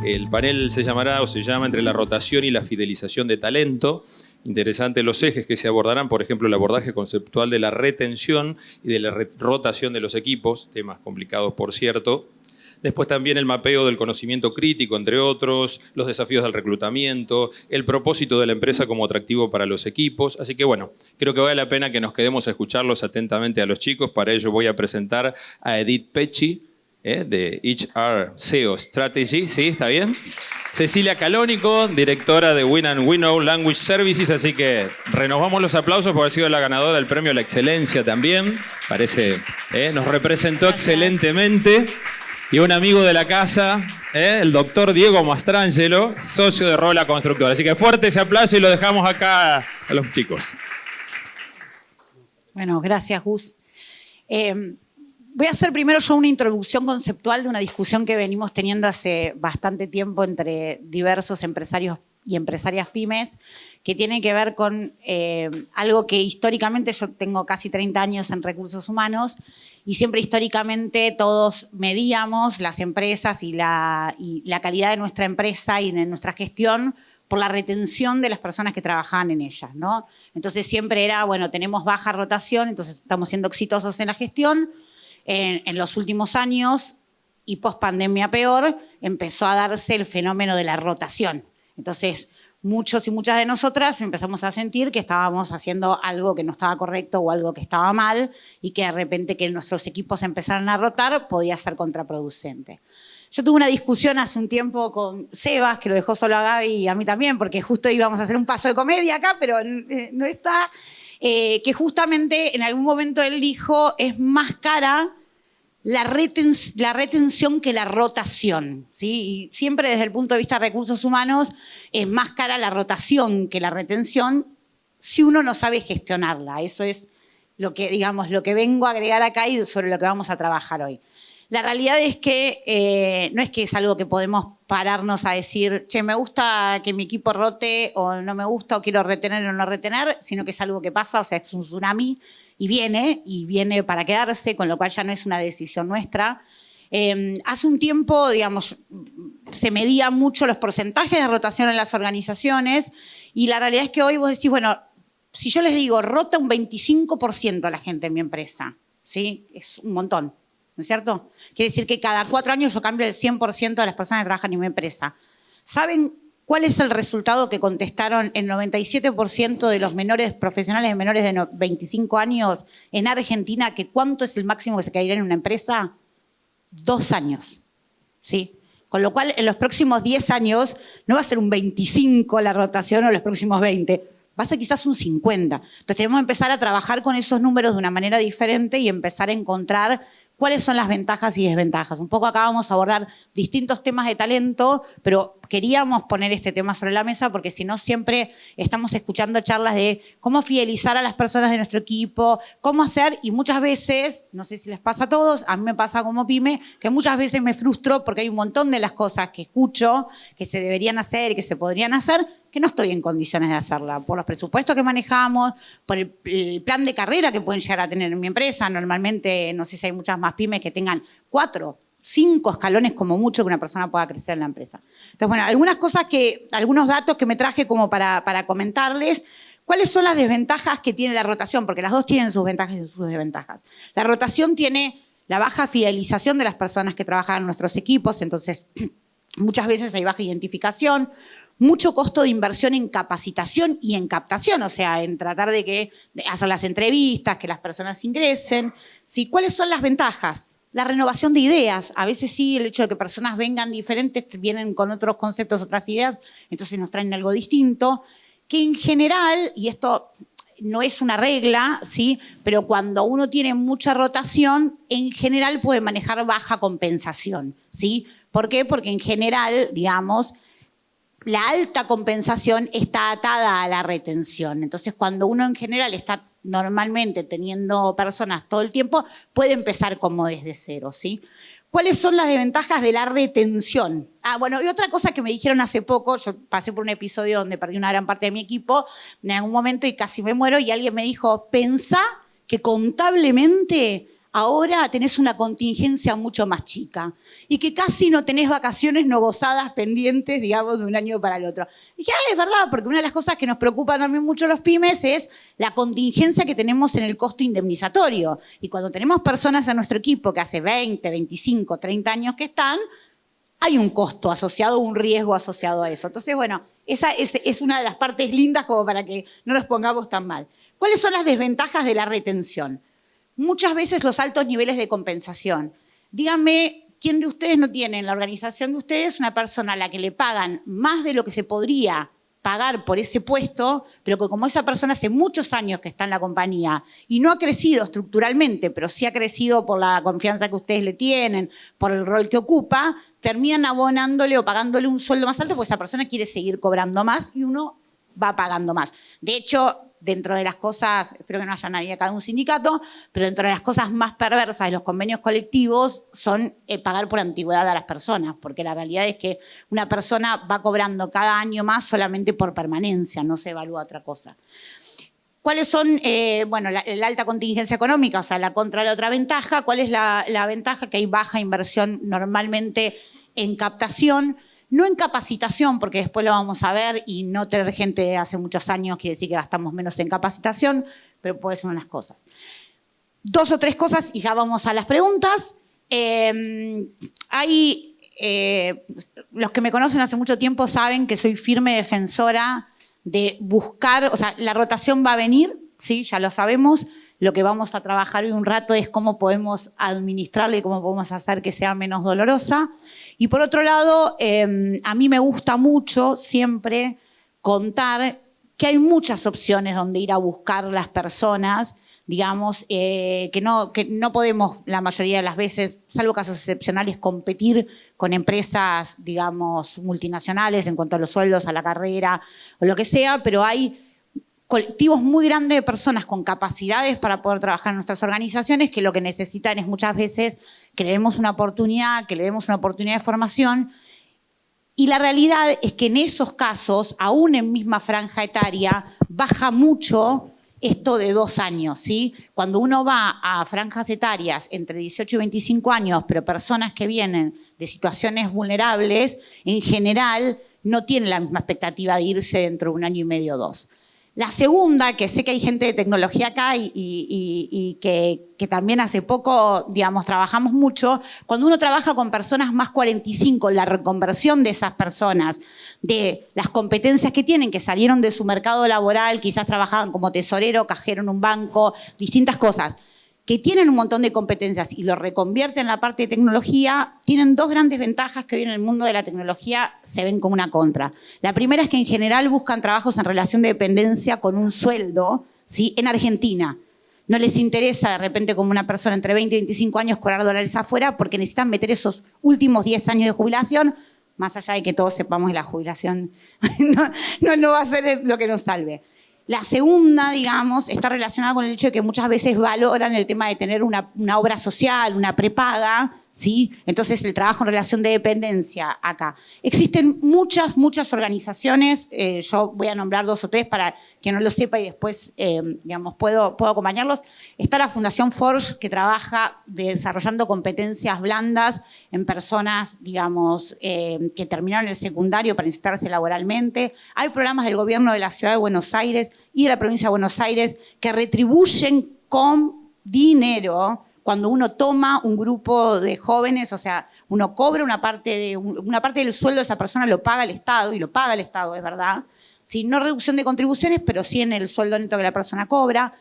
El panel se llamará o se llama Entre la rotación y la fidelización de talento. Interesante los ejes que se abordarán, por ejemplo, el abordaje conceptual de la retención y de la rotación de los equipos, temas complicados por cierto. Después también el mapeo del conocimiento crítico, entre otros, los desafíos del reclutamiento, el propósito de la empresa como atractivo para los equipos. Así que bueno, creo que vale la pena que nos quedemos a escucharlos atentamente a los chicos. Para ello voy a presentar a Edith Pecci, de HR SEO Strategy, ¿sí? ¿Está bien? Cecilia Calónico, directora de Win & Winnow Language Services, así que renovamos los aplausos por haber sido la ganadora del premio a la excelencia también. Parece, nos representó excelentemente. Y un amigo de la casa, el doctor Diego Mastrangelo, socio de Rola Constructora. Así que fuerte ese aplauso y lo dejamos acá a los chicos. Bueno, gracias, Gus. Voy a hacer primero yo una introducción conceptual de una discusión que venimos teniendo hace bastante tiempo entre diversos empresarios y empresarias pymes, que tiene que ver con algo que históricamente, yo tengo casi 30 años en recursos humanos, y siempre históricamente todos medíamos las empresas y la calidad de nuestra empresa y de nuestra gestión por la retención de las personas que trabajaban en ellas, ¿no? Entonces siempre era, bueno, tenemos baja rotación, entonces estamos siendo exitosos en la gestión. En los últimos años, y post pandemia peor, empezó a darse el fenómeno de la rotación. Entonces, muchos y muchas de nosotras empezamos a sentir que estábamos haciendo algo que no estaba correcto o algo que estaba mal y que de repente que nuestros equipos empezaran a rotar podía ser contraproducente. Yo tuve una discusión hace un tiempo con Sebas, que lo dejó solo a Gaby y a mí también, porque justo íbamos a hacer un paso de comedia acá, pero no está, que justamente en algún momento él dijo, es más cara la retención que la rotación, ¿sí? Y siempre desde el punto de vista de recursos humanos es más cara la rotación que la retención si uno no sabe gestionarla. Eso es lo que, digamos, lo que vengo a agregar acá y sobre lo que vamos a trabajar hoy. La realidad es que no es que es algo que podemos pararnos a decir, che, me gusta que mi equipo rote o no me gusta o quiero retener o no retener, sino que es algo que pasa, o sea, es un tsunami y viene para quedarse, con lo cual ya no es una decisión nuestra. Hace un tiempo, digamos, se medían mucho los porcentajes de rotación en las organizaciones y la realidad es que hoy vos decís, bueno, si yo les digo, rota un 25% a la gente en mi empresa, ¿sí? Es un montón, ¿no es cierto? Quiere decir que cada 4 años yo cambio el 100% de las personas que trabajan en mi empresa. ¿Saben cuál es el resultado que contestaron el 97% de los menores profesionales de menores de 25 años en Argentina? Que ¿cuánto es el máximo que se caería en una empresa? 2 años, ¿sí? Con lo cual, en los próximos 10 años no va a ser un 25 la rotación o los próximos 20, va a ser quizás un 50. Entonces tenemos que empezar a trabajar con esos números de una manera diferente y empezar a encontrar cuáles son las ventajas y desventajas. Un poco acá vamos a abordar distintos temas de talento, pero queríamos poner este tema sobre la mesa porque si no siempre estamos escuchando charlas de cómo fidelizar a las personas de nuestro equipo, cómo hacer, y muchas veces, no sé si les pasa a todos, a mí me pasa como pyme, que muchas veces me frustro porque hay un montón de las cosas que escucho que se deberían hacer y que se podrían hacer, que no estoy en condiciones de hacerla, por los presupuestos que manejamos, por el plan de carrera que pueden llegar a tener en mi empresa. Normalmente, no sé si hay muchas más pymes que tengan 4, 5 escalones como mucho que una persona pueda crecer en la empresa. Entonces, bueno, algunos datos que me traje como para comentarles. ¿Cuáles son las desventajas que tiene la rotación? Porque las dos tienen sus ventajas y sus desventajas. La rotación tiene la baja fidelización de las personas que trabajan en nuestros equipos, entonces muchas veces hay baja identificación, mucho costo de inversión en capacitación y en captación, o sea, en tratar de hacer las entrevistas, que las personas ingresen. ¿Sí? ¿Cuáles son las ventajas? La renovación de ideas. A veces sí, el hecho de que personas vengan diferentes, vienen con otros conceptos, otras ideas, entonces nos traen algo distinto. Que en general, y esto no es una regla, ¿sí? Pero cuando uno tiene mucha rotación, en general puede manejar baja compensación, ¿sí? ¿Por qué? Porque en general, digamos, la alta compensación está atada a la retención. Entonces, cuando uno en general está normalmente teniendo personas todo el tiempo, puede empezar como desde cero, ¿sí? ¿Cuáles son las desventajas de la retención? Bueno, y otra cosa que me dijeron hace poco, yo pasé por un episodio donde perdí una gran parte de mi equipo en algún momento y casi me muero, y alguien me dijo, pensá que contablemente ahora tenés una contingencia mucho más chica y que casi no tenés vacaciones no gozadas pendientes, digamos, de un año para el otro. Y dije, es verdad, porque una de las cosas que nos preocupan también mucho los pymes es la contingencia que tenemos en el costo indemnizatorio. Y cuando tenemos personas en nuestro equipo que hace 20, 25, 30 años que están, hay un costo asociado, un riesgo asociado a eso. Entonces, bueno, esa es una de las partes lindas como para que no nos pongamos tan mal. ¿Cuáles son las desventajas de la retención? Muchas veces los altos niveles de compensación. Díganme, ¿quién de ustedes no tiene en la organización de ustedes una persona a la que le pagan más de lo que se podría pagar por ese puesto, pero que como esa persona hace muchos años que está en la compañía y no ha crecido estructuralmente, pero sí ha crecido por la confianza que ustedes le tienen, por el rol que ocupa, terminan abonándole o pagándole un sueldo más alto porque esa persona quiere seguir cobrando más y uno va pagando más? De hecho, dentro de las cosas, espero que no haya nadie acá de un sindicato, pero dentro de las cosas más perversas de los convenios colectivos son pagar por antigüedad a las personas, porque la realidad es que una persona va cobrando cada año más solamente por permanencia, no se evalúa otra cosa. ¿Cuáles son, bueno, la alta contingencia económica, o sea, la contra de la otra ventaja? ¿Cuál es la ventaja? Que hay baja inversión normalmente en captación, no en capacitación, porque después lo vamos a ver, y no tener gente de hace muchos años quiere decir que gastamos menos en capacitación, pero puede ser unas cosas. 2 o 3 cosas y ya vamos a las preguntas. Los que me conocen hace mucho tiempo saben que soy firme defensora de buscar, o sea, la rotación va a venir, ¿sí? Ya lo sabemos. Lo que vamos a trabajar hoy un rato es cómo podemos administrarla y cómo podemos hacer que sea menos dolorosa. Y por otro lado, a mí me gusta mucho siempre contar que hay muchas opciones donde ir a buscar las personas, digamos, que no podemos la mayoría de las veces, salvo casos excepcionales, competir con empresas, digamos, multinacionales en cuanto a los sueldos, a la carrera o lo que sea, pero hay colectivos muy grandes de personas con capacidades para poder trabajar en nuestras organizaciones que lo que necesitan es muchas veces que le demos una oportunidad, de formación. Y la realidad es que en esos casos, aún en misma franja etaria, baja mucho esto de 2 años, ¿sí? Cuando uno va a franjas etarias entre 18 y 25 años, pero personas que vienen de situaciones vulnerables, en general no tienen la misma expectativa de irse dentro de 1 año y medio o 2. La segunda, que sé que hay gente de tecnología acá y que también hace poco, digamos, trabajamos mucho, cuando uno trabaja con personas más 45, la reconversión de esas personas, de las competencias que tienen, que salieron de su mercado laboral, quizás trabajaban como tesorero, cajero en un banco, distintas cosas, que tienen un montón de competencias y lo reconvierten en la parte de tecnología, tienen 2 grandes ventajas que hoy en el mundo de la tecnología se ven como una contra. La primera es que en general buscan trabajos en relación de dependencia con un sueldo, ¿sí? En Argentina. No les interesa de repente como una persona entre 20 y 25 años cobrar dólares afuera porque necesitan meter esos últimos 10 años de jubilación, más allá de que todos sepamos que la jubilación no va a ser lo que nos salve. La segunda, digamos, está relacionada con el hecho de que muchas veces valoran el tema de tener una obra social, una prepaga, ¿sí? Entonces, el trabajo en relación de dependencia acá. Existen muchas organizaciones, yo voy a nombrar 2 o 3 para quien no lo sepa y después, digamos, puedo acompañarlos. Está la Fundación Forge, que trabaja desarrollando competencias blandas en personas, digamos, que terminaron el secundario para insertarse laboralmente. Hay programas del gobierno de la Ciudad de Buenos Aires y de la provincia de Buenos Aires que retribuyen con dinero cuando uno toma un grupo de jóvenes, o sea, uno cobra una parte del sueldo de esa persona, lo paga el Estado, y lo paga el Estado, es verdad. ¿Sí? No reducción de contribuciones, pero sí en el sueldo neto que la persona cobra.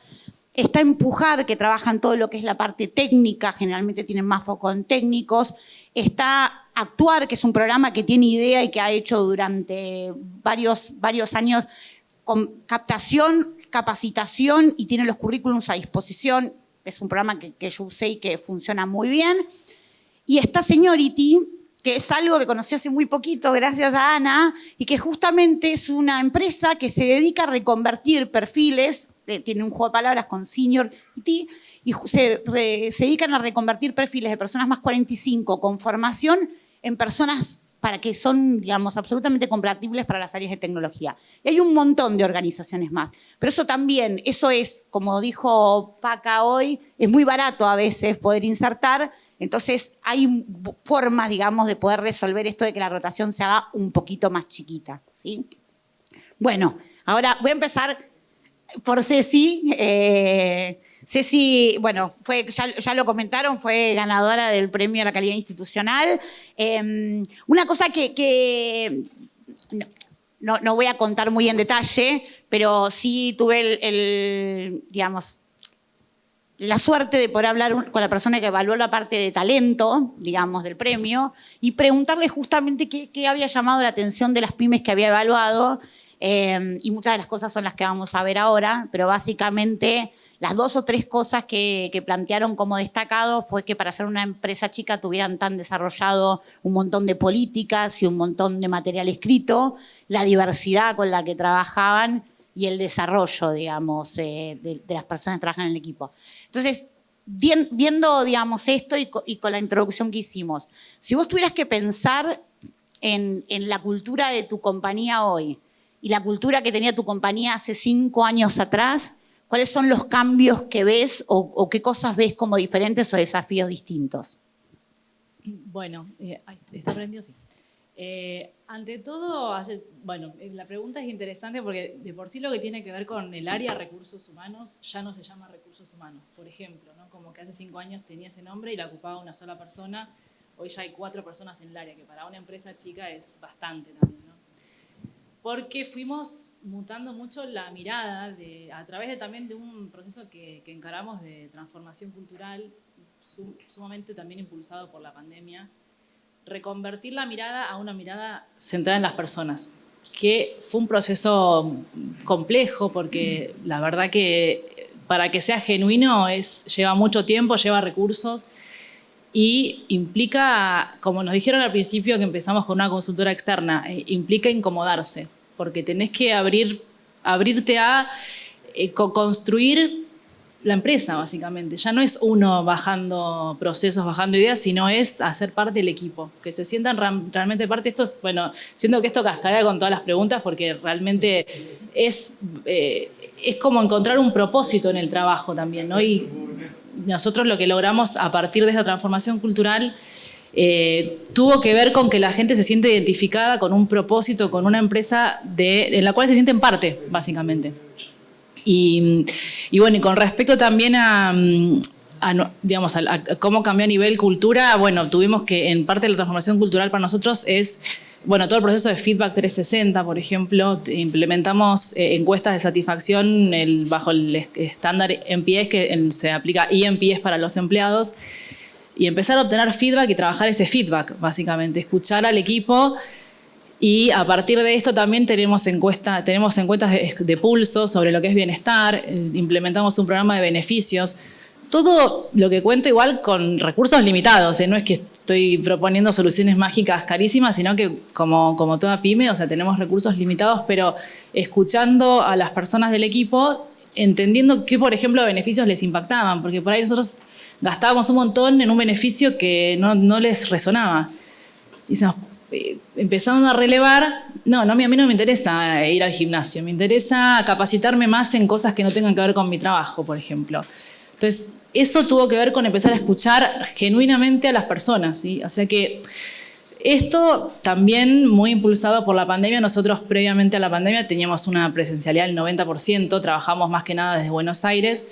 Está Empujar, que trabaja en todo lo que es la parte técnica, generalmente tienen más foco en técnicos. Está Actuar, que es un programa que tiene idea y que ha hecho durante varios años con captación, capacitación y tiene los currículums a disposición. Es un programa que yo usé y que funciona muy bien. Y está Seniority, que es algo que conocí hace muy poquito gracias a Ana, y que justamente es una empresa que se dedica a reconvertir perfiles, tiene un juego de palabras con Seniority, y se dedican a reconvertir perfiles de personas más 45 con formación en personas para que son, digamos, absolutamente compatibles para las áreas de tecnología. Y hay un montón de organizaciones más. Pero eso también, eso es, como dijo Paca hoy, es muy barato a veces poder insertar. Entonces hay formas, digamos, de poder resolver esto de que la rotación se haga un poquito más chiquita, ¿sí? Bueno, ahora voy a empezar por Ceci. Ceci, bueno, ya lo comentaron, fue ganadora del Premio a la Calidad Institucional. Una cosa que no voy a contar muy en detalle, pero sí tuve digamos, la suerte de poder hablar con la persona que evaluó la parte de talento, digamos, del premio, y preguntarle justamente qué había llamado la atención de las pymes que había evaluado. Y muchas de las cosas son las que vamos a ver ahora, pero básicamente las 2 o 3 cosas que plantearon como destacado fue que para ser una empresa chica tuvieran tan desarrollado un montón de políticas y un montón de material escrito, la diversidad con la que trabajaban y el desarrollo, digamos, de las personas que trabajan en el equipo. Entonces, viendo, digamos, esto y con la introducción que hicimos, si vos tuvieras que pensar en la cultura de tu compañía hoy, y la cultura que tenía tu compañía hace 5 años atrás, ¿cuáles son los cambios que ves o qué cosas ves como diferentes o desafíos distintos? Bueno, ¿está prendido? Sí. Ante todo, la pregunta es interesante porque de por sí lo que tiene que ver con el área recursos humanos ya no se llama recursos humanos. Por ejemplo, ¿no? Como que hace 5 años tenía ese nombre y la ocupaba una sola persona. Hoy ya hay 4 personas en el área, que para una empresa chica es bastante también, ¿no? Porque fuimos mutando mucho la mirada a través también de un proceso que encaramos de transformación cultural, sumamente también impulsado por la pandemia, reconvertir la mirada a una mirada centrada en las personas, que fue un proceso complejo porque la verdad que para que sea genuino lleva mucho tiempo, lleva recursos y implica, como nos dijeron al principio que empezamos con una consultora externa, implica incomodarse, porque tenés que abrirte a construir la empresa, básicamente. Ya no es uno bajando procesos, bajando ideas, sino es hacer parte del equipo, que se sientan realmente parte. Esto es, bueno, siento que esto cascadea con todas las preguntas, porque realmente es como encontrar un propósito en el trabajo también, ¿no? Y nosotros lo que logramos a partir de esta transformación cultural tuvo que ver con que la gente se siente identificada con un propósito, con una empresa en la cual se sienten parte, básicamente. Y bueno, y con respecto también a cómo cambió a nivel cultura, bueno, tuvimos que, en parte de la transformación cultural para nosotros todo el proceso de feedback 360, por ejemplo, implementamos encuestas de satisfacción bajo el estándar NPS, que se aplica eNPS para los empleados, y empezar a obtener feedback y trabajar ese feedback, básicamente, escuchar al equipo. Y a partir de esto también tenemos encuestas de pulso sobre lo que es bienestar, implementamos un programa de beneficios. Todo lo que cuento igual con recursos limitados, no es que estoy proponiendo soluciones mágicas carísimas, sino que como toda pyme, o sea, tenemos recursos limitados, pero escuchando a las personas del equipo, entendiendo qué, por ejemplo, beneficios les impactaban, porque por ahí nosotros gastábamos un montón en un beneficio que no les resonaba. Y empezaron a relevar, a mí no me interesa ir al gimnasio, me interesa capacitarme más en cosas que no tengan que ver con mi trabajo, por ejemplo. Entonces, eso tuvo que ver con empezar a escuchar genuinamente a las personas, ¿sí? O sea que esto también muy impulsado por la pandemia. Nosotros previamente a la pandemia teníamos una presencialidad del 90%, trabajamos más que nada desde Buenos Aires,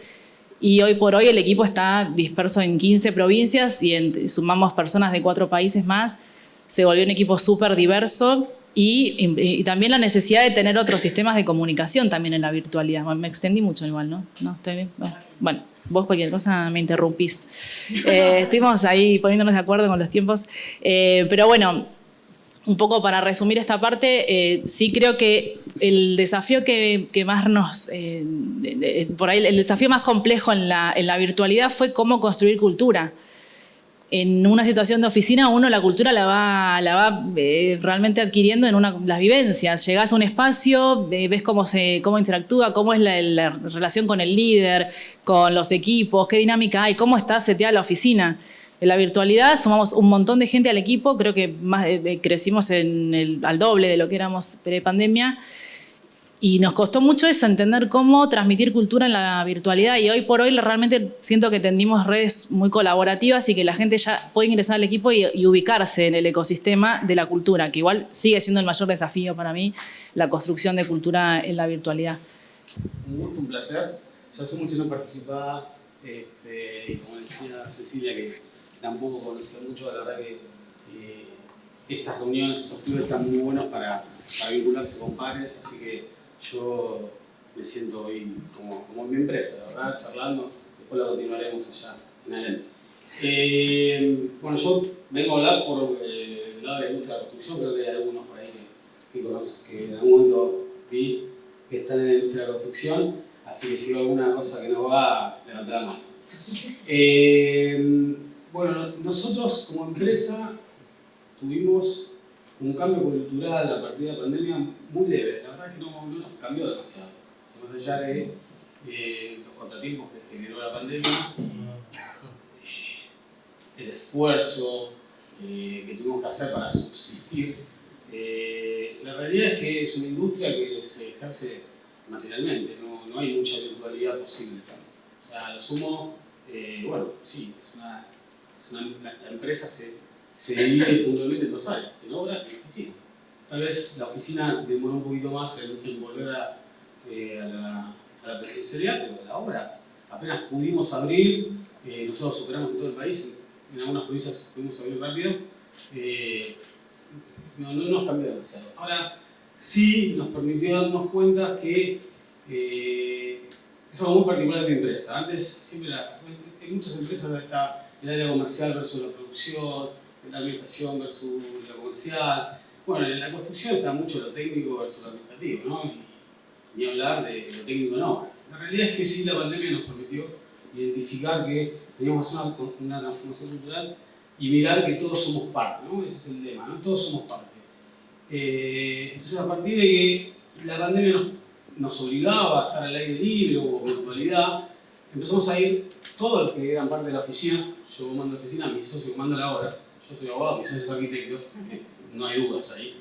y hoy por hoy el equipo está disperso en 15 provincias y sumamos personas de 4 países más. Se volvió un equipo súper diverso y también la necesidad de tener otros sistemas de comunicación también en la virtualidad. Me extendí mucho igual, ¿no? ¿No? ¿Estoy bien? Bueno, vos cualquier cosa me interrumpís. Estuvimos ahí poniéndonos de acuerdo con los tiempos. Pero bueno, un poco para resumir esta parte, sí creo que el desafío que más por ahí el desafío más complejo en la virtualidad fue cómo construir cultura. En una situación de oficina uno la cultura la va realmente adquiriendo en las vivencias. Llegás a un espacio, ves cómo interactúa, cómo es la relación con el líder, con los equipos, qué dinámica hay, cómo está seteada la oficina. la virtualidad, sumamos un montón de gente al equipo, creo que crecimos al doble de lo que éramos pre-pandemia. Y nos costó mucho eso, entender cómo transmitir cultura en la virtualidad. Y hoy por hoy realmente siento que tendimos redes muy colaborativas y que la gente ya puede ingresar al equipo y ubicarse en el ecosistema de la cultura, que igual sigue siendo el mayor desafío para mí, la construcción de cultura en la virtualidad. Un gusto, un placer. Yo hace mucho no participaba, y como decía Cecilia, que tampoco conocía mucho, la verdad que estas reuniones, estos clubes están muy buenos para vincularse con pares, así que yo me siento hoy como en mi empresa, ¿verdad? Charlando, después lo continuaremos allá en Alem. Bueno, yo vengo a hablar por el lado de la industria de la construcción, creo que hay algunos por ahí que conocen, que en algún momento vi que están en la industria de la construcción, así que si veo alguna cosa que no va, levanté la mano. Bueno, nosotros como empresa tuvimos un cambio cultural a partir de la pandemia muy leve, la verdad es que no nos cambió demasiado. Más allá de los contratiempos que generó la pandemia, el esfuerzo que tuvimos que hacer para subsistir, la realidad es que es una industria que se ejerce materialmente, no hay mucha virtualidad posible. O sea, a lo sumo, bueno, sí, la empresa se divide puntualmente en dos áreas, en obra y oficina. Tal vez la oficina demoró un poquito más en volver a la presencialidad, pero la obra apenas pudimos abrir, nosotros superamos en todo el país, en algunas provincias pudimos abrir rápido, no nos cambió demasiado. Ahora, sí nos permitió darnos cuenta que es algo muy particular de mi empresa. Antes, siempre en muchas empresas está el área comercial versus la producción, la administración versus la comercial. Bueno, en la construcción está mucho lo técnico versus lo administrativo, ¿no? Y ni hablar de lo técnico en obra. La realidad es que sí, la pandemia nos permitió identificar que teníamos que hacer una transformación cultural y mirar que todos somos parte, ¿no? Ese es el lema, ¿no? Todos somos parte. Entonces, a partir de que la pandemia nos obligaba a estar al aire libre o virtualidad, empezamos a ir todos los que eran parte de la oficina. Yo mando la oficina, mi socio manda la obra. Yo soy abogado, mi socio es arquitecto, no hay dudas ahí.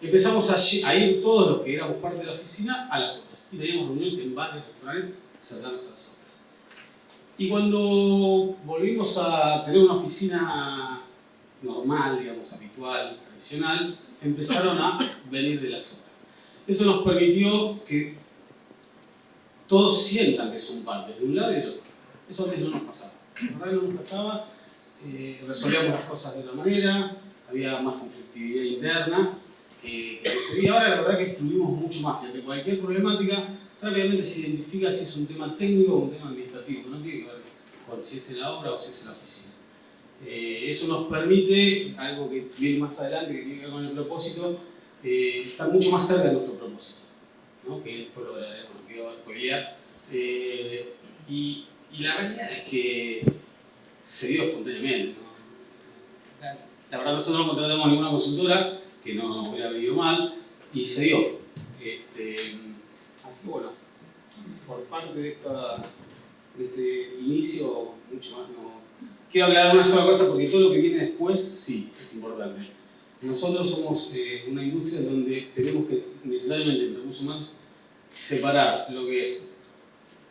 Empezamos a ir todos los que éramos parte de la oficina a las obras. Y teníamos reuniones en bares, restaurantes, cercanos a las obras. Y cuando volvimos a tener una oficina normal, digamos, habitual, tradicional, empezaron a venir de las obras. Eso nos permitió que todos sientan que son parte de un lado y del otro. Eso antes no nos pasaba. La verdad no nos pasaba. Resolvíamos las cosas de otra manera, había más conflictividad interna que se ahora la verdad que fluimos mucho más y ante cualquier problemática rápidamente se identifica si es un tema técnico o un tema administrativo, no tiene que ver con si es en la obra o si es en la oficina. Eso nos permite, algo que viene más adelante, que tiene que ver con el propósito, estar mucho más cerca de nuestro propósito, ¿no? Que después lo hablaremos, no quiero spoilear. Y la realidad es que se dio espontáneamente, ¿no? La verdad nosotros no contratamos ninguna consultora, que no nos hubiera venido mal, y se dio. Así que bueno, por parte de este inicio, mucho más no. Quiero aclarar una sola cosa porque todo lo que viene después, sí, es importante. Nosotros somos una industria en donde tenemos que necesariamente en recursos humanos separar lo que es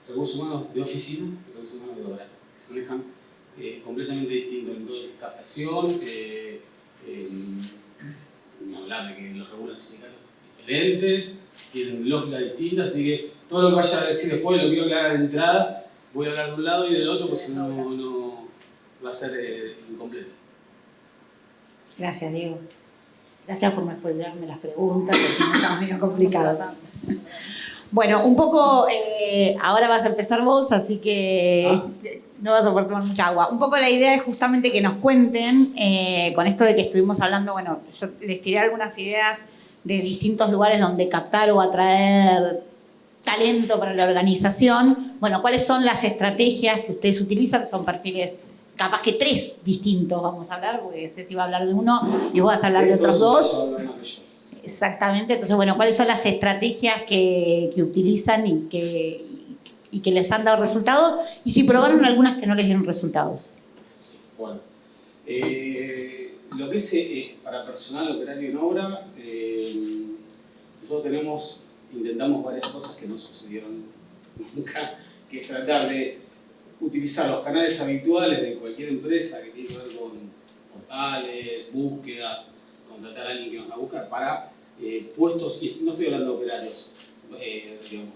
recursos humanos de oficina y recursos humanos de obra, que se manejan completamente distintos en todo lo que es captación, ni hablar de que los regulan sindicatos diferentes, tienen lógicas distintas, así que todo lo que vaya a decir después lo quiero aclarar de entrada, voy a hablar de un lado y del otro, porque si no va a ser incompleto. Gracias, Diego. Gracias por no spoilearme las preguntas, porque si no estamos medio complicados. Bueno, un poco, ahora vas a empezar vos, así que no vas a poder tomar mucha agua. Un poco la idea es justamente que nos cuenten, con esto de que estuvimos hablando, bueno, yo les tiré algunas ideas de distintos lugares donde captar o atraer talento para la organización. Bueno, ¿cuáles son las estrategias que ustedes utilizan? Son perfiles, capaz que 3 distintos vamos a hablar, porque Ceci va a hablar de uno y vos vas a hablar de otros 2. Exactamente, entonces, bueno, ¿cuáles son las estrategias que utilizan y que les han dado resultados? Y si probaron algunas que no les dieron resultados. Bueno, Lo que es para personal operario en obra, nosotros intentamos varias cosas que no sucedieron nunca, que es tratar de utilizar los canales habituales de cualquier empresa que tiene que ver con portales, búsquedas, contratar a alguien que nos la busca para puestos, y no estoy hablando de operarios, digamos,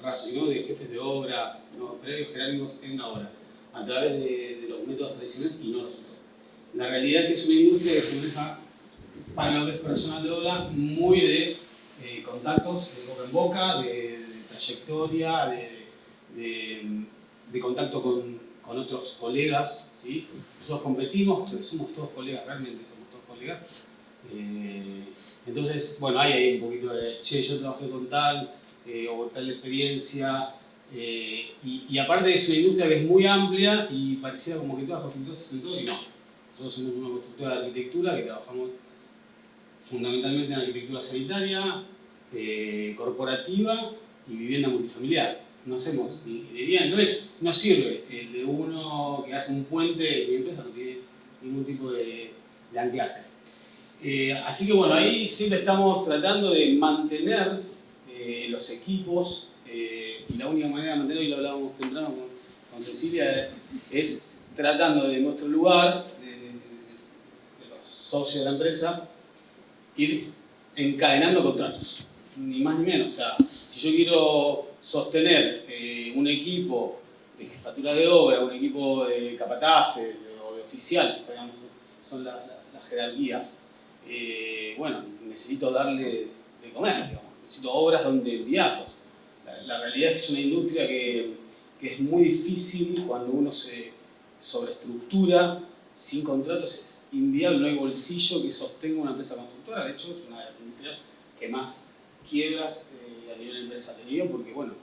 rasos, sino de jefes de obra, no, operarios jerárquicos en la obra, a través de los métodos tradicionales y no los otros. La realidad es que es una industria que se maneja para lo que es personal de obra muy de contactos de boca en boca, de trayectoria, de contacto con otros colegas, ¿sí? Nosotros competimos, pero somos todos colegas, realmente somos todos colegas. Entonces, bueno, hay ahí un poquito de, che, yo trabajé con tal, o tal experiencia, y aparte es una industria que es muy amplia y pareciera como que todas las constructoras hacen todo, y no. Nosotros somos una constructora de arquitectura que trabajamos fundamentalmente en arquitectura sanitaria, corporativa y vivienda multifamiliar. No hacemos ni ingeniería, entonces no sirve el de uno que hace un puente, mi empresa no tiene ningún tipo de anclaje. Así que bueno, ahí siempre estamos tratando de mantener los equipos, y la única manera de mantenerlo, y lo hablábamos temprano con Cecilia, es tratando de nuestro lugar, de los socios de la empresa, ir encadenando contratos, ni más ni menos. O sea, si yo quiero sostener un equipo de jefatura de obra, un equipo de capataces o de oficial, son las jerarquías, bueno, necesito darle de comer, digamos. Necesito obras donde enviarlos. La realidad es que es una industria que es muy difícil cuando uno se sobreestructura. Sin contratos es inviable, no hay bolsillo que sostenga una empresa constructora. De hecho, es una de las industrias que más quiebras a nivel de empresa ha tenido, porque bueno,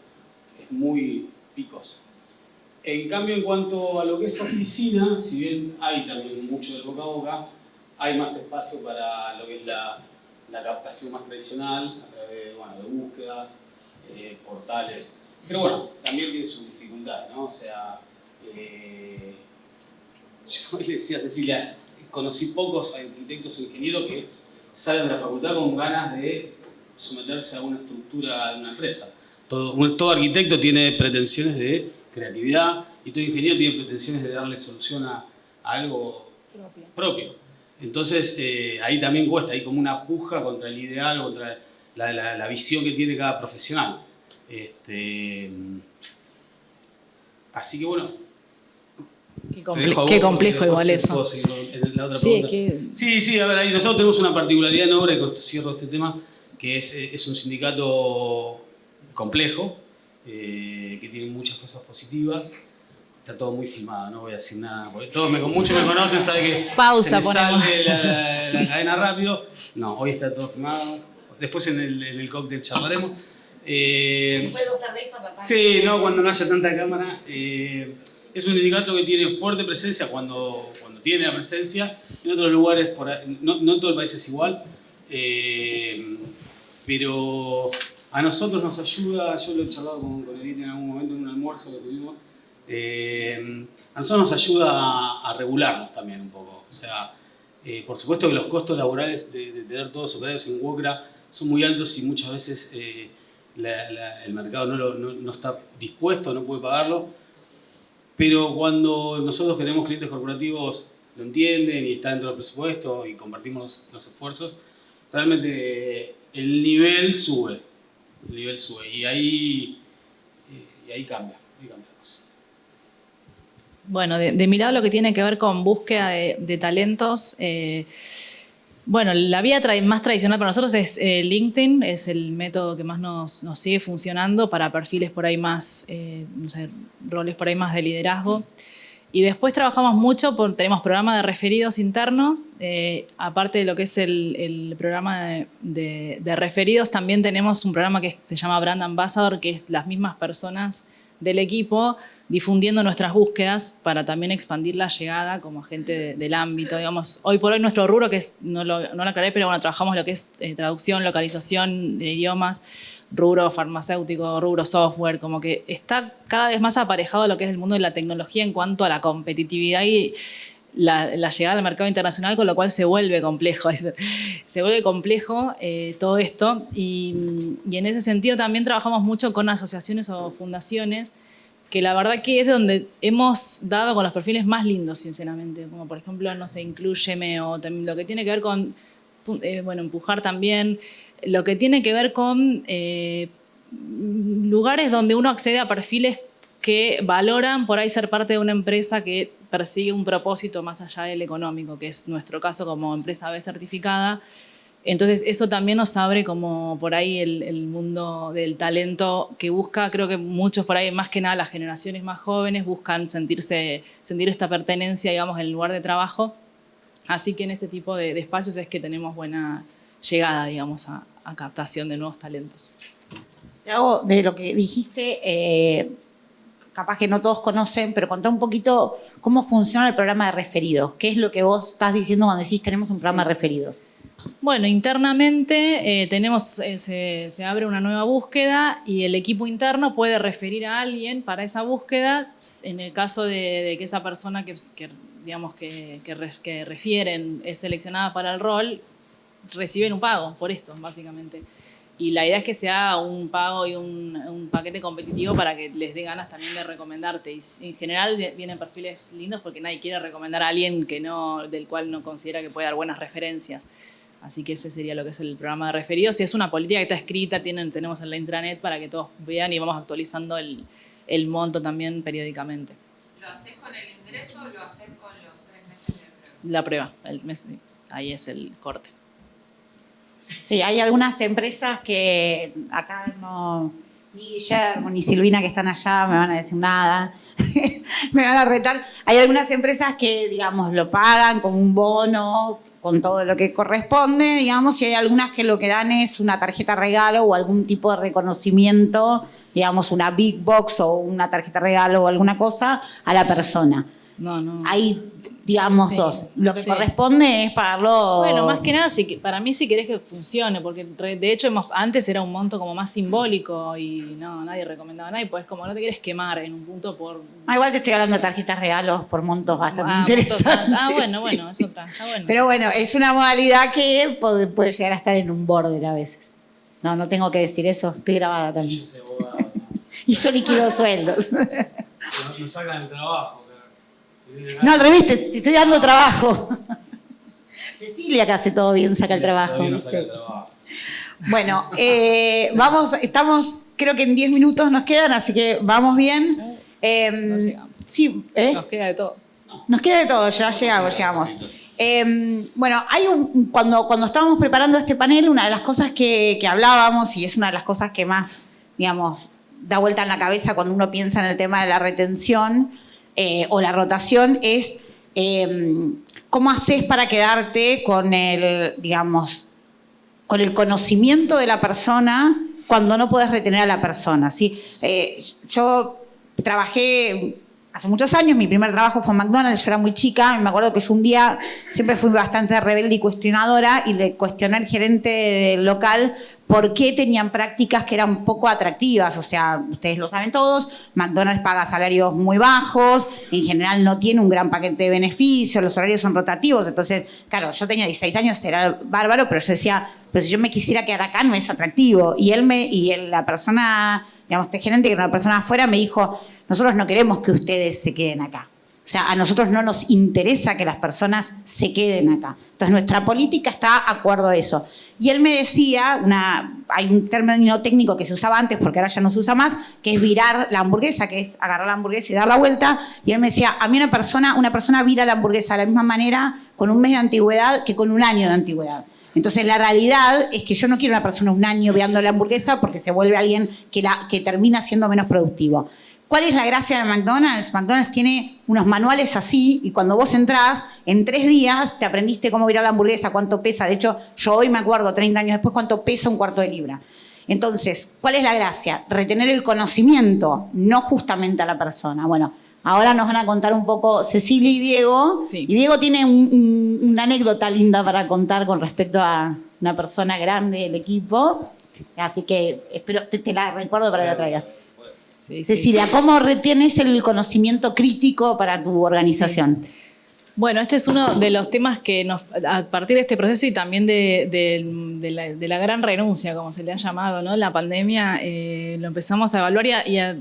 es muy picos. En cambio, en cuanto a lo que es oficina, si bien hay también mucho del boca a boca, hay más espacio para lo que es la captación más tradicional, a través de búsquedas, portales. Pero bueno, también tiene sus dificultades, ¿no? O sea, yo le decía a Cecilia, conocí pocos arquitectos o ingenieros que salen de la facultad con ganas de someterse a una estructura de una empresa. Todo arquitecto tiene pretensiones de creatividad y todo ingeniero tiene pretensiones de darle solución a algo propio. Entonces, ahí también cuesta, hay como una puja contra el ideal, contra la visión que tiene cada profesional. Así que bueno. Qué complejo igual eso. ¿Puedo seguir en la otra Sí, pregunta? Sí, a ver, ahí nosotros tenemos una particularidad en obra, y cierro este tema, que es un sindicato complejo, que tiene muchas cosas positivas. Está todo muy filmado, no voy a decir nada, porque todos muchos me conocen, saben que pausa, se me sale la cadena rápido. No, hoy está todo filmado. Después en el cóctel charlaremos. Después 2 cervezas aparte. Sí, no, cuando no haya tanta cámara. Es un sindicato que tiene fuerte presencia cuando tiene la presencia. En otros lugares, no en todo el país es igual. Pero a nosotros nos ayuda, yo lo he charlado con Edith en algún momento en un almuerzo que tuvimos, a nosotros nos ayuda a regularnos también un poco. O sea, por supuesto que los costos laborales de tener todos los operarios en UOCRA son muy altos y muchas veces el mercado no está dispuesto, no puede pagarlo. Pero cuando nosotros que tenemos clientes corporativos lo entienden y está dentro del presupuesto y compartimos los esfuerzos, realmente el nivel sube. Y ahí cambia. Bueno, de mi lado lo que tiene que ver con búsqueda de talentos, bueno, la vía más tradicional para nosotros es LinkedIn, es el método que más nos sigue funcionando para perfiles por ahí más, no sé, roles por ahí más de liderazgo. Y después trabajamos mucho, tenemos programa de referidos internos, aparte de lo que es el programa de referidos, también tenemos un programa que se llama Brand Ambassador, que es las mismas personas del equipo difundiendo nuestras búsquedas para también expandir la llegada como agente del ámbito. Digamos, hoy por hoy nuestro rubro, que es, no lo aclaré, pero bueno, trabajamos lo que es traducción, localización de idiomas, rubro farmacéutico, rubro software, como que está cada vez más aparejado a lo que es el mundo de la tecnología en cuanto a la competitividad y la llegada al mercado internacional, con lo cual se vuelve complejo. Se vuelve complejo todo esto. Y en ese sentido también trabajamos mucho con asociaciones o fundaciones, que la verdad que es donde hemos dado con los perfiles más lindos, sinceramente. Como por ejemplo, no sé, Inclúyeme, o lo que tiene que ver con, Empujar también. Lo que tiene que ver con lugares donde uno accede a perfiles que valoran por ahí ser parte de una empresa que persigue un propósito más allá del económico, que es nuestro caso como empresa B certificada. Entonces eso también nos abre como por ahí el mundo del talento que busca, creo que muchos por ahí, más que nada las generaciones más jóvenes, buscan sentir esta pertenencia, digamos, en el lugar de trabajo. Así que en este tipo de espacios es que tenemos buena llegada, digamos, a captación de nuevos talentos. Tiago, de lo que dijiste, capaz que no todos conocen, pero contá un poquito cómo funciona el programa de referidos. ¿Qué es lo que vos estás diciendo cuando decís tenemos un programa de referidos? Bueno, internamente se abre una nueva búsqueda y el equipo interno puede referir a alguien para esa búsqueda en el caso de que esa persona que refieren es seleccionada para el rol, reciben un pago por esto, básicamente. Y la idea es que sea un pago y un paquete competitivo para que les dé ganas también de recomendarte. Y en general vienen perfiles lindos porque nadie quiere recomendar a alguien del cual no considera que puede dar buenas referencias. Así que ese sería lo que es el programa de referidos. Y es una política que está escrita, tenemos en la intranet para que todos vean y vamos actualizando el monto también periódicamente. ¿Lo haces con el ingreso o lo haces con los 3 meses de prueba? La prueba, ahí es el corte. Sí, hay algunas empresas que acá no, ni Guillermo ni Silvina que están allá me van a decir nada, me van a retar. Hay algunas empresas que, digamos, lo pagan con un bono, con todo lo que corresponde, digamos, y hay algunas que lo que dan es una tarjeta regalo o algún tipo de reconocimiento, digamos, una big box o una tarjeta regalo o alguna cosa a la persona. No. Hay, digamos, Sí, dos. Lo que sí. corresponde es pagarlo... Bueno, más que nada, para mí si querés que funcione, porque de hecho antes era un monto como más simbólico y no, nadie recomendaba a nadie, pues como no te quieres quemar en un punto por... igual te estoy hablando de tarjetas regalos por montos bastante interesantes. Bueno, es otra. Está bueno. Pero bueno, es una modalidad que puede llegar a estar en un border a veces. No tengo que decir eso, estoy grabada también. Yo soy abogado. Y yo liquido sueldos. Nos sacan el trabajo. No, al revés, te estoy dando trabajo. Cecilia, que hace todo bien, saca el trabajo. Todavía no saca el ¿viste? trabajo. Bueno, estamos, creo que en 10 minutos nos quedan, así que vamos bien. No llegamos. Sí, Nos queda de todo. Nos queda de todo, ya llegamos. Bueno, cuando estábamos preparando este panel, una de las cosas que hablábamos, y es una de las cosas que más, digamos, da vuelta en la cabeza cuando uno piensa en el tema de la retención o la rotación, es cómo haces para quedarte con el conocimiento de la persona cuando no puedes retener a la persona, ¿sí? Yo trabajé hace muchos años, mi primer trabajo fue en McDonald's, yo era muy chica, y me acuerdo que yo un día siempre fui bastante rebelde y cuestionadora y le cuestioné al gerente del local por qué tenían prácticas que eran poco atractivas. O sea, ustedes lo saben todos, McDonald's paga salarios muy bajos, en general no tiene un gran paquete de beneficios, los horarios son rotativos, entonces, claro, yo tenía 16 años, era bárbaro, pero yo decía, pero si yo me quisiera quedar acá no es atractivo. Y la persona, digamos, este gerente, que era una persona afuera, me dijo, nosotros no queremos que ustedes se queden acá. O sea, a nosotros no nos interesa que las personas se queden acá. Entonces, nuestra política está de acuerdo a eso. Y él me decía, hay un término técnico que se usaba antes, porque ahora ya no se usa más, que es virar la hamburguesa, que es agarrar la hamburguesa y dar la vuelta. Y él me decía, a mí una persona vira la hamburguesa de la misma manera con un mes de antigüedad que con un año de antigüedad. Entonces, la realidad es que yo no quiero una persona un año virando la hamburguesa porque se vuelve alguien que termina siendo menos productivo. ¿Cuál es la gracia de McDonald's? McDonald's tiene unos manuales así y cuando vos entrás, en 3 días te aprendiste cómo virar la hamburguesa, cuánto pesa. De hecho, yo hoy me acuerdo, 30 años después, cuánto pesa un cuarto de libra. Entonces, ¿cuál es la gracia? Retener el conocimiento, no justamente a la persona. Bueno, ahora nos van a contar un poco Cecilia y Diego. Sí. Y Diego tiene una anécdota linda para contar con respecto a una persona grande del equipo. Así que espero, te la recuerdo para que la traigas. Sí, Cecilia, ¿cómo retienes el conocimiento crítico para tu organización? Sí. Bueno, este es uno de los temas que a partir de este proceso y también de la gran renuncia, como se le ha llamado, ¿no? La pandemia, lo empezamos a evaluar y a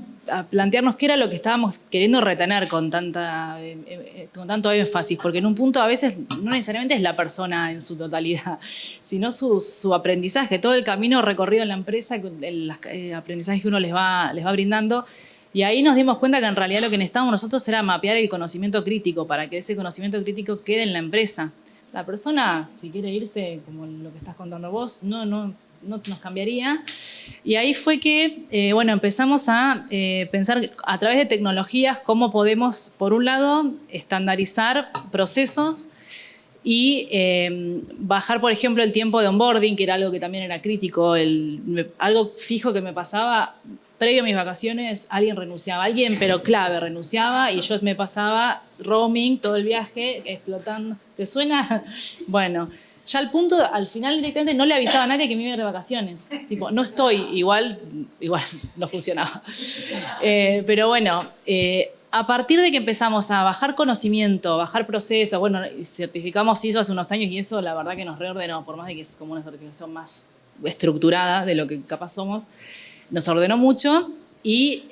plantearnos qué era lo que estábamos queriendo retener con tanto énfasis, porque en un punto a veces no necesariamente es la persona en su totalidad, sino su aprendizaje, todo el camino recorrido en la empresa, el aprendizaje que uno les va brindando. Y ahí nos dimos cuenta que en realidad lo que necesitábamos nosotros era mapear el conocimiento crítico para que ese conocimiento crítico quede en la empresa. La persona, si quiere irse, como lo que estás contando vos, no nos cambiaría. Y ahí fue que, bueno, empezamos a pensar a través de tecnologías cómo podemos, por un lado, estandarizar procesos y bajar, por ejemplo, el tiempo de onboarding, que era algo que también era crítico, algo fijo que me pasaba. Previo a mis vacaciones, alguien renunciaba, alguien pero clave renunciaba y yo me pasaba roaming todo el viaje, explotando. ¿Te suena? Bueno, ya al punto, al final directamente no le avisaba a nadie que me iba a ir de vacaciones. Tipo, no estoy, igual no funcionaba. Pero bueno, a partir de que empezamos a bajar conocimiento, bajar procesos, bueno, certificamos ISO hace unos años y eso la verdad que nos reordenó, por más de que es como una certificación más estructurada de lo que capaz somos. Nos ordenó mucho y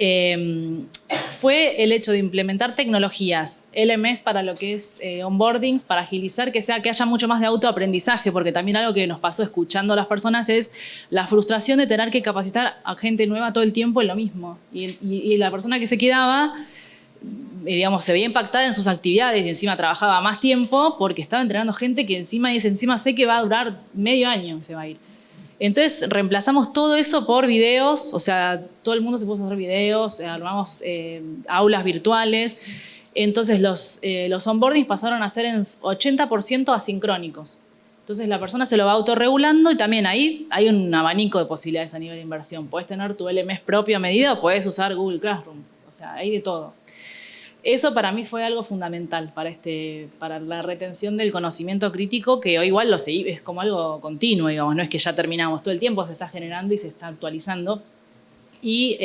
fue el hecho de implementar tecnologías, LMS para lo que es onboardings, para agilizar, que haya mucho más de autoaprendizaje, porque también algo que nos pasó escuchando a las personas es la frustración de tener que capacitar a gente nueva todo el tiempo en lo mismo. Y la persona que se quedaba, digamos, se veía impactada en sus actividades y encima trabajaba más tiempo porque estaba entrenando gente que encima sé que va a durar medio año que se va a ir. Entonces reemplazamos todo eso por videos, o sea, todo el mundo se puso a hacer videos, armamos aulas virtuales. Entonces los onboardings pasaron a ser en 80% asincrónicos. Entonces la persona se lo va autorregulando y también ahí hay un abanico de posibilidades a nivel de inversión. Puedes tener tu LMS propio a medida o puedes usar Google Classroom. O sea, hay de todo. Eso para mí fue algo fundamental para la retención del conocimiento crítico, que hoy igual es como algo continuo, digamos, no es que ya terminamos, todo el tiempo se está generando y se está actualizando. Y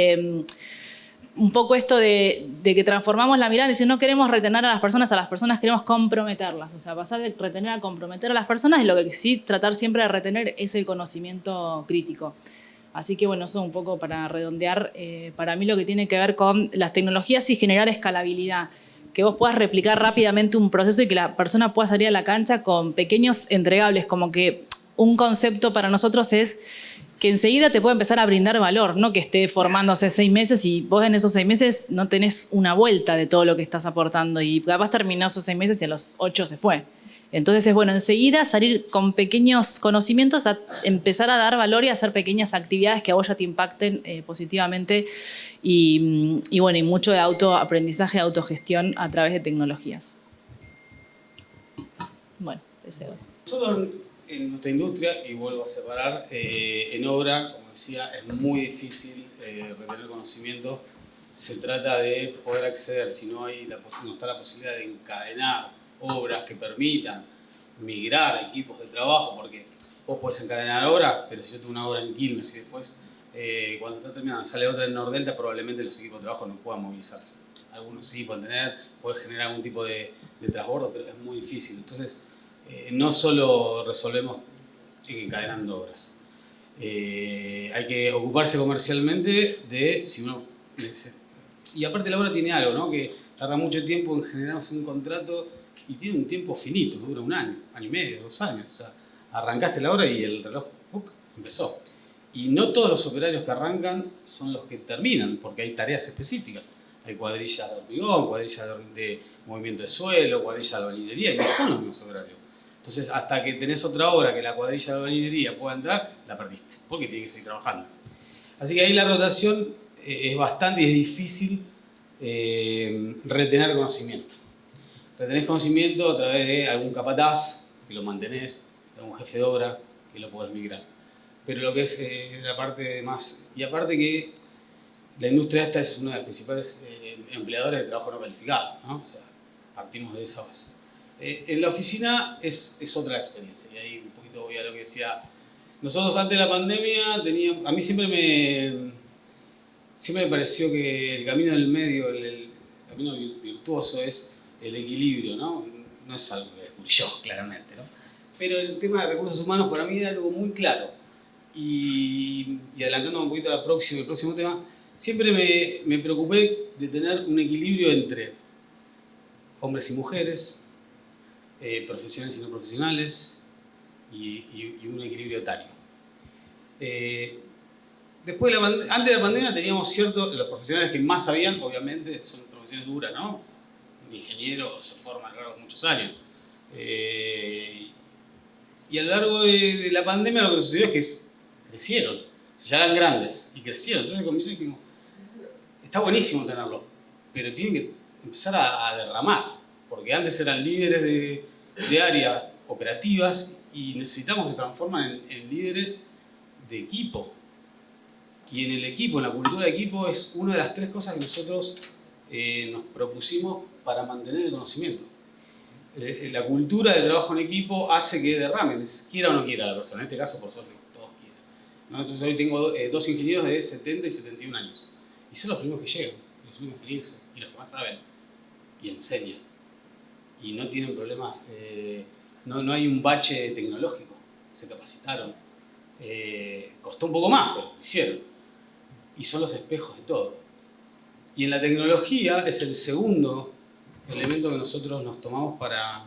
un poco esto de que transformamos la mirada, decir, no queremos retener a las personas queremos comprometerlas. O sea, pasar de retener a comprometer a las personas, y lo que sí tratar siempre de retener es el conocimiento crítico. Así que bueno, eso un poco para redondear, para mí lo que tiene que ver con las tecnologías y generar escalabilidad, que vos puedas replicar rápidamente un proceso y que la persona pueda salir a la cancha con pequeños entregables, como que un concepto para nosotros es que enseguida te puede empezar a brindar valor, no que esté formándose 6 meses y vos en esos 6 meses no tenés una vuelta de todo lo que estás aportando y capaz terminó esos 6 meses y a los 8 se fue. Entonces es bueno enseguida salir con pequeños conocimientos, a empezar a dar valor y a hacer pequeñas actividades que a vos ya te impacten positivamente y bueno, y mucho de autoaprendizaje, autogestión a través de tecnologías. Bueno, deseo. Nosotros en nuestra industria, y vuelvo a separar, en obra, como decía, es muy difícil retener conocimiento. Se trata de poder acceder, si no está la posibilidad de encadenar obras que permitan migrar equipos de trabajo, porque vos podés encadenar obras, pero si yo tengo una obra en Quilmes y después cuando está terminando sale otra en Nordelta, probablemente los equipos de trabajo no puedan movilizarse. Algunos sí pueden puede generar algún tipo de transbordo, pero es muy difícil. Entonces, no solo resolvemos encadenando obras. Hay que ocuparse comercialmente de si uno... Y aparte la obra tiene algo, ¿no? Que tarda mucho tiempo en generarse un contrato y tiene un tiempo finito, dura un año y medio, 2 años. O sea, arrancaste la obra y el reloj empezó. Y no todos los operarios que arrancan son los que terminan, porque hay tareas específicas. Hay cuadrillas de hormigón, cuadrillas de movimiento de suelo, cuadrillas de albañilería, y no son los mismos operarios. Entonces, hasta que tenés otra obra que la cuadrilla de albañilería pueda entrar, la perdiste, porque tiene que seguir trabajando. Así que ahí la rotación es bastante y es difícil retener conocimiento. Retenés conocimiento a través de algún capataz, que lo mantenés, de algún jefe de obra, que lo podés migrar. Pero lo que es la parte más... Y aparte que la industria esta es una de las principales empleadores de trabajo no calificado, ¿no? O sea, partimos de esa base. En la oficina es otra experiencia, y ahí un poquito voy a lo que decía. Nosotros antes de la pandemia teníamos... A mí siempre me pareció que el camino del medio, el camino virtuoso es el equilibrio, ¿no? no es algo que descubrí yo, claramente, ¿no? Pero el tema de recursos humanos para mí era algo muy claro. Y adelantando un poquito al próximo tema, siempre me preocupé de tener un equilibrio entre hombres y mujeres, profesionales y no profesionales, y un equilibrio etario. Después antes de la pandemia teníamos los profesionales que más sabían, obviamente, son profesiones duras, ¿no? Un ingeniero se forma a lo largo de muchos años. Y a lo largo de la pandemia lo que sucedió es que crecieron, ya eran grandes y crecieron. Entonces con eso dijimos, está buenísimo tenerlo, pero tienen que empezar a derramar, porque antes eran líderes de áreas operativas y necesitamos que se transformen en líderes de equipo. Y en el equipo, en la cultura de equipo, es una de las 3 cosas que nosotros nos propusimos para mantener el conocimiento. La cultura de trabajo en equipo hace que derramen, quiera o no quiera la persona. En este caso, por suerte, todos quieren, ¿no? Entonces hoy tengo 2 ingenieros de 70 y 71 años. Y son los primeros que llegan, los últimos que irse, y los que más saben. Y enseñan. Y no tienen problemas, no hay un bache tecnológico. Se capacitaron. Costó un poco más, pero lo hicieron. Y son los espejos de todo. Y en la tecnología es el segundo elemento que nosotros nos tomamos para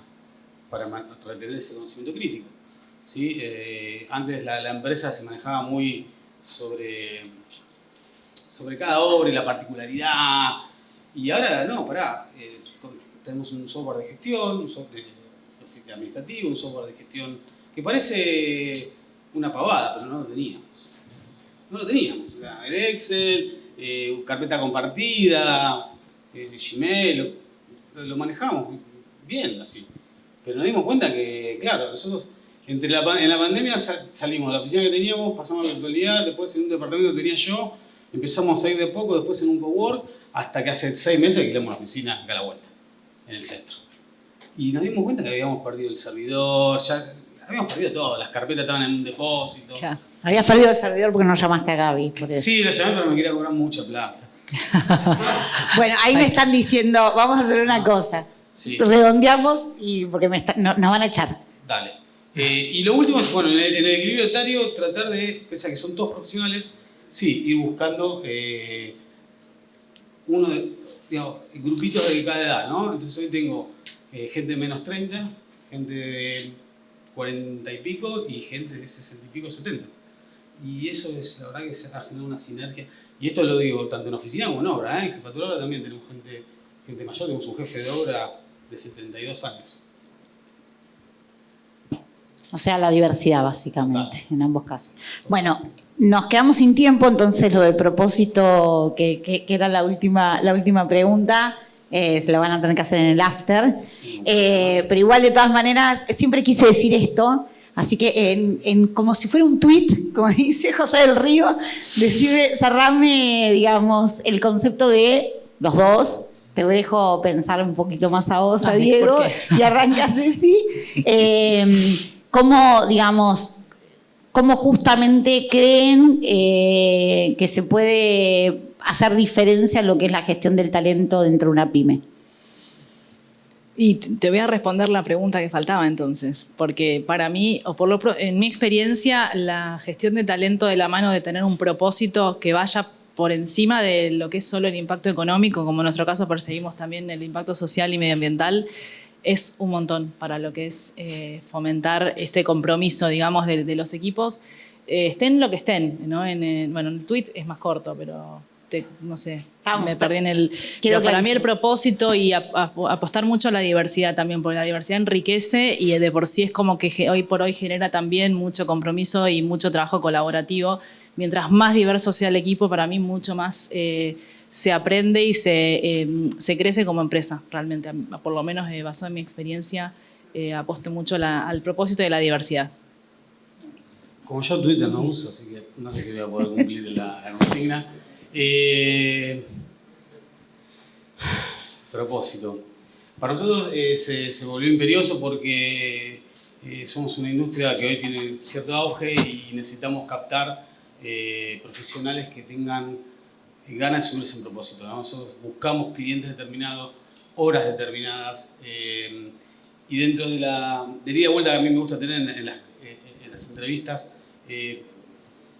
retener ese conocimiento crítico. ¿Sí? Antes la empresa se manejaba muy sobre cada obra y la particularidad. Y ahora no, tenemos un software de gestión, un software administrativo, un software de gestión que parece una pavada, pero no lo teníamos. No lo teníamos. O sea, el Excel, carpeta compartida, Gmail, lo manejamos bien así. Pero nos dimos cuenta que, claro, nosotros en la pandemia salimos de la oficina que teníamos, pasamos a la virtualidad, después en un departamento que tenía yo, empezamos a ir de poco, después en un cowork, hasta que hace 6 meses alquilamos una oficina acá a la vuelta, en el centro. Y nos dimos cuenta que habíamos perdido el servidor, ya habíamos perdido todo, las carpetas estaban en un depósito. Claro. Habías perdido el servidor porque no llamaste a Gaby. Por eso. Sí, lo llamé, pero me quería cobrar mucha plata. Bueno, ahí me están diciendo, vamos a hacer una cosa. Sí. Redondeamos y porque nos van a echar. Dale. Y lo último es, bueno, en el equilibrio etario, tratar de, pese a que son todos profesionales, sí, ir buscando grupitos de cada edad, ¿no? Entonces hoy tengo gente de menos 30, gente de 40 y pico y gente de 60 y pico, 70. Y eso es, la verdad que se ha generado una sinergia. Y esto lo digo tanto en oficina como en obra, En jefatura de obra también tenemos gente mayor, tenemos un jefe de obra de 72 años. O sea, la diversidad, básicamente, en ambos casos. Bueno, nos quedamos sin tiempo, entonces lo del propósito, que era la última pregunta, se la van a tener que hacer en el after. Pero igual, de todas maneras, siempre quise decir esto, así que como si fuera un tuit, como dice José del Río, cerrame, digamos, el concepto de los dos. Te dejo pensar un poquito más a vos, a Diego, y arranca Ceci. ¿Cómo justamente creen que se puede hacer diferencia en lo que es la gestión del talento dentro de una pyme? Y te voy a responder la pregunta que faltaba entonces, porque para mí, en mi experiencia, la gestión de talento de la mano de tener un propósito que vaya por encima de lo que es solo el impacto económico, como en nuestro caso perseguimos también el impacto social y medioambiental, es un montón para lo que es fomentar este compromiso, digamos, de los equipos, estén lo que estén, ¿no? Bueno, el tweet es más corto, pero no sé, me perdí en el... Pero para mí el propósito y apostar mucho a la diversidad también, porque la diversidad enriquece y de por sí es como que hoy por hoy genera también mucho compromiso y mucho trabajo colaborativo. Mientras más diverso sea el equipo, para mí mucho más se aprende y se crece como empresa, realmente. Por lo menos basado en mi experiencia, aposto mucho al propósito de la diversidad. Como yo Twitter no uso, así que no sé si voy a poder cumplir la consigna. Propósito. Para nosotros se volvió imperioso porque somos una industria que hoy tiene cierto auge y necesitamos captar profesionales que tengan ganas de subirse en propósito, ¿no? Nosotros buscamos clientes determinados, horas determinadas, Y dentro de del ida y vuelta que a mí me gusta tener en las entrevistas,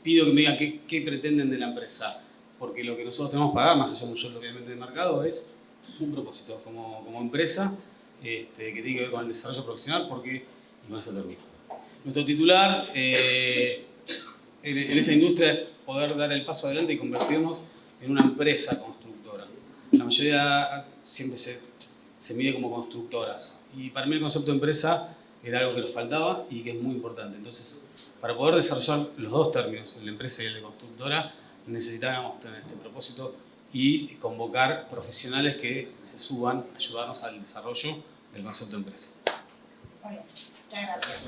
pido que me digan qué pretenden de la empresa. Porque lo que nosotros tenemos que pagar, más allá de un sueldo obviamente de mercado, es un propósito como empresa que tiene que ver con el desarrollo profesional, y con eso termino. Nuestro titular en esta industria es poder dar el paso adelante y convertirnos en una empresa constructora. La mayoría siempre se mide como constructoras. Y para mí el concepto de empresa era algo que nos faltaba y que es muy importante. Entonces, para poder desarrollar los dos términos, el de empresa y el de constructora, necesitábamos tener este propósito y convocar profesionales que se suban a ayudarnos al desarrollo del concepto de empresa. Muy bien. Muchas gracias.